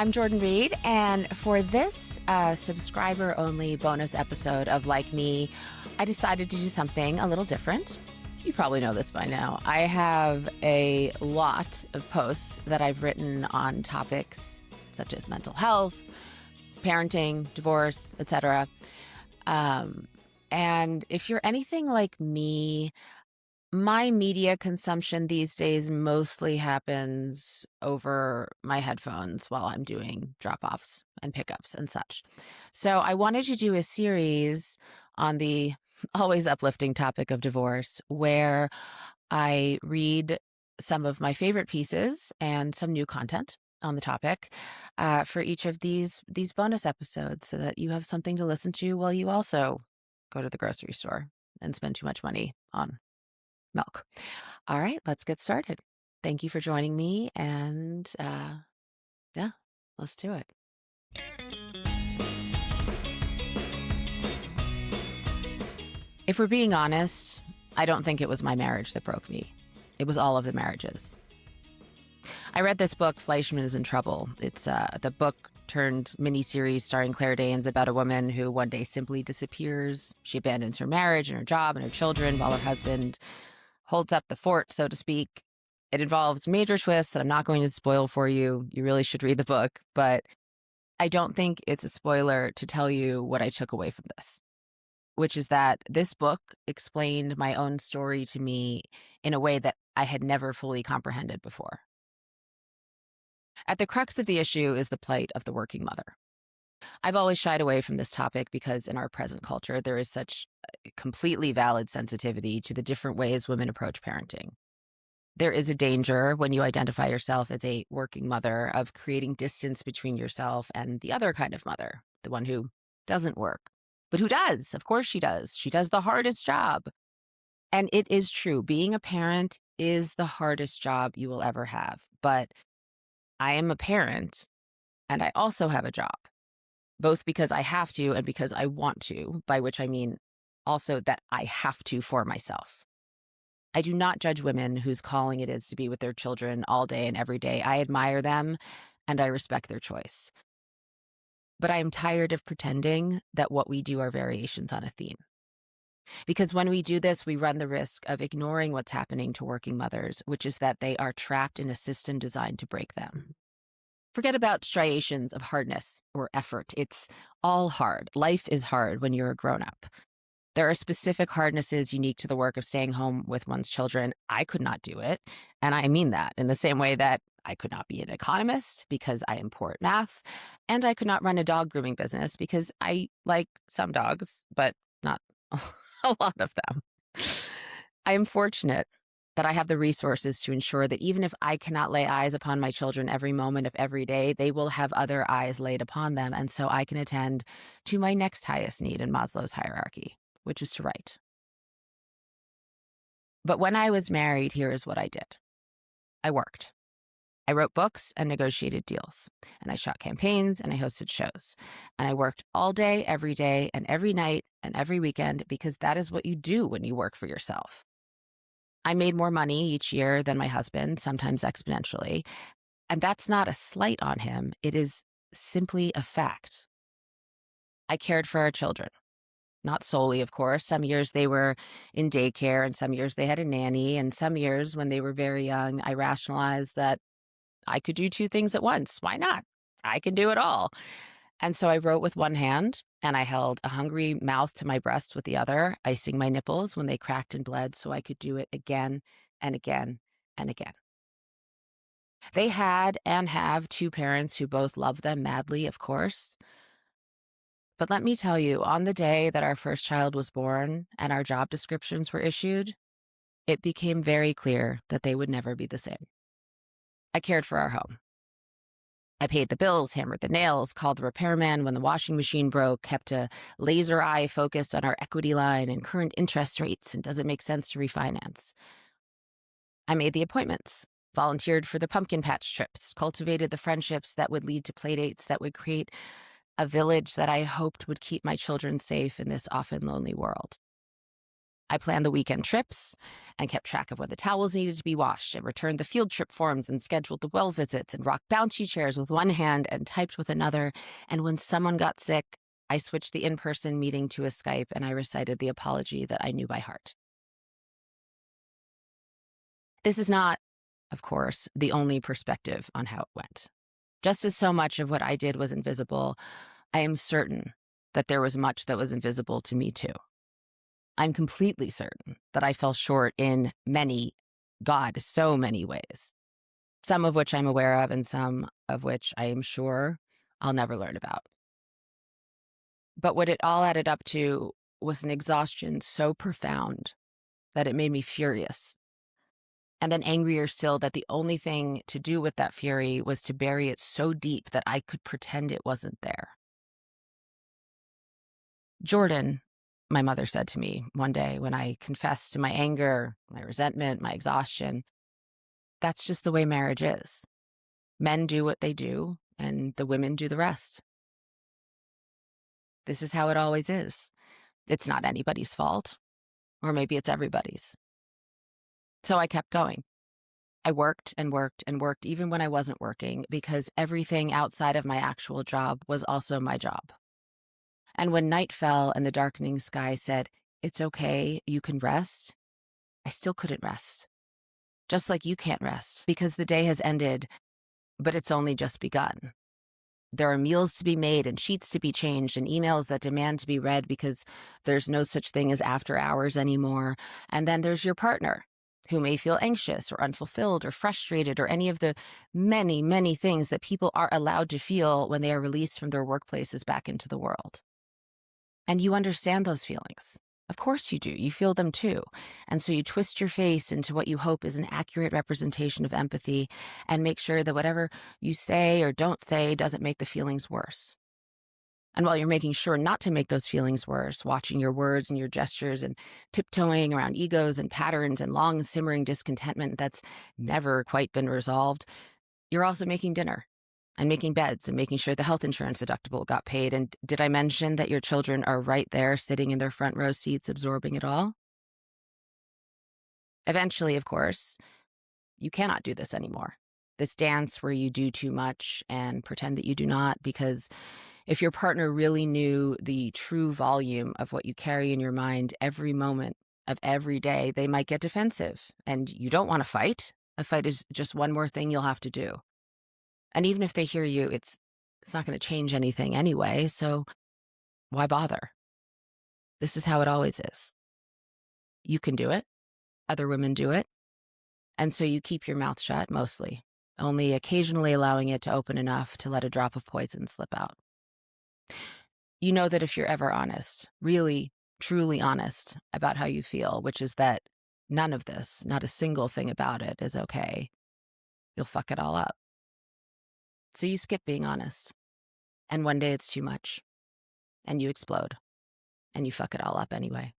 I'm Jordan Reed, and for this subscriber-only bonus episode of Like Me, I decided to do something a little different. You probably know this by now. I have a lot of posts that I've written on topics such as mental health, parenting, divorce, etc. And if you're anything like me, my media consumption these days mostly happens over my headphones while I'm doing drop-offs and pickups and such. So I wanted to do a series on the always uplifting topic of divorce, where I read some of my favorite pieces and some new content on the topic for each of these bonus episodes, so that you have something to listen to while you also go to the grocery store and spend too much money on milk. All right, let's get started. Thank you for joining me, and yeah, let's do it. If we're being honest, I don't think it was my marriage that broke me. It was all of the marriages. I read this book, Fleischman is in Trouble. It's the book turned miniseries starring Claire Danes about a woman who one day simply disappears. She abandons her marriage and her job and her children while her husband holds up the fort, so to speak. It involves major twists that I'm not going to spoil for you. You really should read the book, but I don't think it's a spoiler to tell you what I took away from this, which is that this book explained my own story to me in a way that I had never fully comprehended before. At the crux of the issue is the plight of the working mother. I've always shied away from this topic because in our present culture, there is such a completely valid sensitivity to the different ways women approach parenting. There is a danger when you identify yourself as a working mother of creating distance between yourself and the other kind of mother, the one who doesn't work, but who does. Of course she does. She does the hardest job. And it is true. Being a parent is the hardest job you will ever have. But I am a parent, and I also have a job, both because I have to and because I want to, by which I mean also that I have to for myself. I do not judge women whose calling it is to be with their children all day and every day. I admire them and I respect their choice. But I am tired of pretending that what we do are variations on a theme. Because when we do this, we run the risk of ignoring what's happening to working mothers, which is that they are trapped in a system designed to break them. Forget about striations of hardness or effort. It's all hard. Life is hard when you're a grown-up. There are specific hardnesses unique to the work of staying home with one's children. I could not do it. And I mean that in the same way that I could not be an economist because I am poor at math. And I could not run a dog grooming business because I like some dogs, but not a lot of them. I am fortunate that I have the resources to ensure that even if I cannot lay eyes upon my children every moment of every day, they will have other eyes laid upon them. And so I can attend to my next highest need in Maslow's hierarchy, which is to write. But when I was married, here is what I did. I worked. I wrote books and negotiated deals, and I shot campaigns and I hosted shows. And I worked all day, every day, and every night and every weekend, because that is what you do when you work for yourself. I made more money each year than my husband, sometimes exponentially. And that's not a slight on him. It is simply a fact. I cared for our children. Not solely, of course. Some years they were in daycare, and some years they had a nanny, and some years when they were very young, I rationalized that I could do two things at once. Why not? I can do it all. And so I wrote with one hand, and I held a hungry mouth to my breast with the other, icing my nipples when they cracked and bled so I could do it again and again and again. They had and have two parents who both love them madly, of course. But let me tell you, on the day that our first child was born and our job descriptions were issued, it became very clear that they would never be the same. I cared for our home. I paid the bills, hammered the nails, called the repairman when the washing machine broke, kept a laser eye focused on our equity line and current interest rates, and does it make sense to refinance? I made the appointments, volunteered for the pumpkin patch trips, cultivated the friendships that would lead to playdates that would create a village that I hoped would keep my children safe in this often lonely world. I planned the weekend trips and kept track of when the towels needed to be washed and returned the field trip forms and scheduled the well visits and rocked bouncy chairs with one hand and typed with another. And when someone got sick, I switched the in-person meeting to a Skype and I recited the apology that I knew by heart. This is not, of course, the only perspective on how it went. Just as so much of what I did was invisible, I am certain that there was much that was invisible to me too. I'm completely certain that I fell short in many, God, so many ways, some of which I'm aware of and some of which I am sure I'll never learn about. But what it all added up to was an exhaustion so profound that it made me furious. And then angrier still that the only thing to do with that fury was to bury it so deep that I could pretend it wasn't there. Jordan, my mother said to me one day when I confessed to my anger, my resentment, my exhaustion, that's just the way marriage is. Men do what they do, and the women do the rest. This is how it always is. It's not anybody's fault, or maybe it's everybody's. So I kept going. I worked and worked and worked even when I wasn't working because everything outside of my actual job was also my job. And when night fell and the darkening sky said, "It's okay, you can rest," I still couldn't rest. Just like you can't rest because the day has ended, but it's only just begun. There are meals to be made and sheets to be changed and emails that demand to be read because there's no such thing as after hours anymore. And then there's your partner who may feel anxious or unfulfilled or frustrated or any of the many, many things that people are allowed to feel when they are released from their workplaces back into the world. And you understand those feelings. Of course you do. You feel them too. And so you twist your face into what you hope is an accurate representation of empathy and make sure that whatever you say or don't say doesn't make the feelings worse. And while you're making sure not to make those feelings worse, watching your words and your gestures and tiptoeing around egos and patterns and long simmering discontentment that's never quite been resolved, you're also making dinner and making beds and making sure the health insurance deductible got paid. And did I mention that your children are right there sitting in their front row seats absorbing it all? Eventually, of course, you cannot do this anymore. This dance where you do too much and pretend that you do not, because if your partner really knew the true volume of what you carry in your mind every moment of every day, they might get defensive. And you don't want to fight. A fight is just one more thing you'll have to do. And even if they hear you, it's not going to change anything anyway, so why bother? This is how it always is. You can do it. Other women do it. And so you keep your mouth shut mostly, only occasionally allowing it to open enough to let a drop of poison slip out. You know that if you're ever honest, really, truly honest about how you feel, which is that none of this, not a single thing about it is okay, you'll fuck it all up. So you skip being honest. And one day it's too much. And you explode. And you fuck it all up anyway.